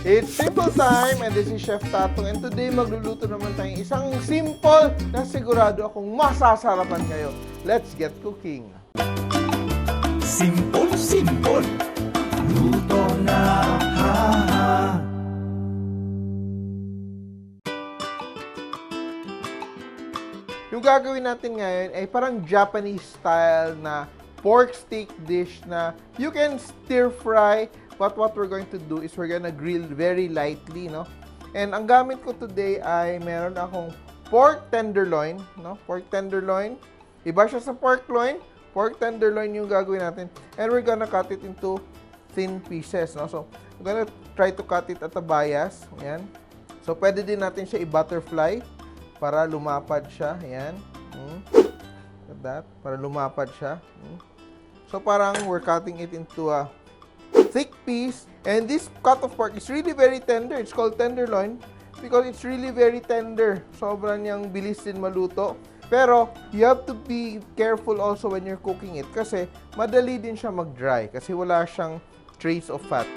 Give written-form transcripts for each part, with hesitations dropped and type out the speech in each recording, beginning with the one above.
It's simple time and this is Chef Tatong and today magluluto naman tayo isang simple na sigurado akong masasarapan kayo. Let's get cooking! Simple, simple, luto na, ha, ha. Yung gagawin natin ngayon ay parang Japanese style na pork steak dish na you can stir fry. But what we're going to do is we're gonna grill very lightly, no? And ang gamit ko today ay meron akong pork tenderloin, no? Pork tenderloin. Iba siya sa pork loin. Pork tenderloin yung gagawin natin. And we're gonna cut it into thin pieces, no? So, we're gonna try to cut it at a bias. Ayan. So, pwede din natin siya i-butterfly para lumapad siya. Ayan. Like that. Para lumapad siya. So, parang we're cutting it into a thick piece, and this cut of pork is really very tender. It's called tenderloin because it's really very tender. Sobrang niyang bilis din maluto. Pero you have to be careful also when you're cooking it kasi madali din siya mag-dry kasi wala siyang trace of fat.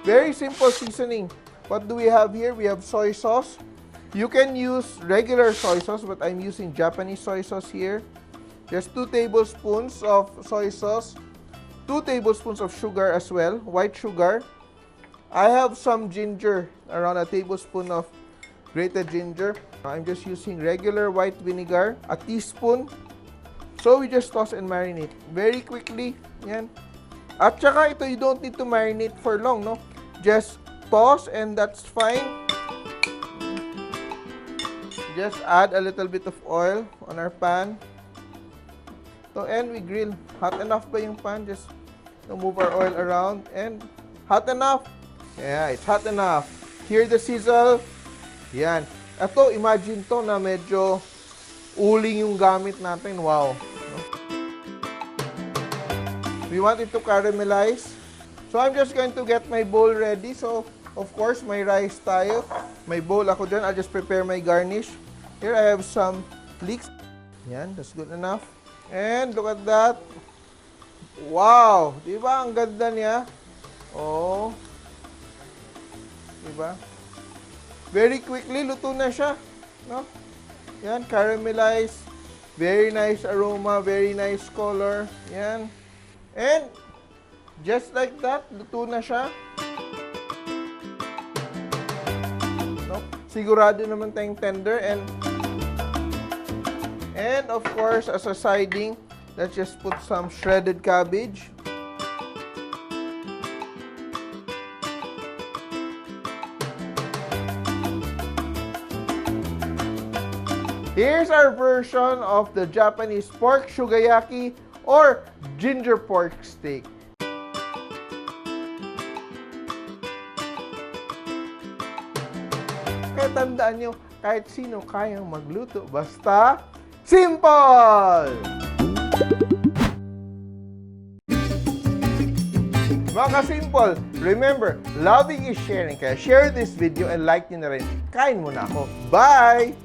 Very simple seasoning. What do we have here? We have soy sauce. You can use regular soy sauce, but I'm using Japanese soy sauce here. Just 2 tablespoons of soy sauce. 2 tablespoons of sugar as well, white sugar. I have some ginger, around a tablespoon of grated ginger. I'm just using regular white vinegar, a teaspoon. So we just toss and marinate very quickly. Yan. At saka ito, you don't need to marinate for long, no? Just toss and that's fine. Just add a little bit of oil on our pan. So, and we grill. Hot enough ba yung pan? Just move our oil around. And hot enough. Yeah, it's hot enough. Hear the sizzle. Yan. Ito, imagine to na medyo uling yung gamit natin. Wow. We want it to caramelize. So, I'm just going to get my bowl ready. So, of course, may rice tayo. May bowl ako dyan. I'll just prepare my garnish. Here, I have some leeks. Yan, that's good enough. And look at that. Wow! Diba? Ang ganda niya. Oh. Diba? Very quickly, luto na siya. No? Yan, caramelize. Very nice aroma. Very nice color. Yan. And, just like that, luto na siya. No? Sigurado naman tayong tender and of course, as a siding, let's just put some shredded cabbage. Here's our version of the Japanese pork shugayaki or ginger pork steak. Kaya tandaan nyo, kahit sino kayang magluto, basta simple! Mga ka-simple, remember, loving is sharing. Kaya share this video and like nyo na rin. Kain muna ako. Bye!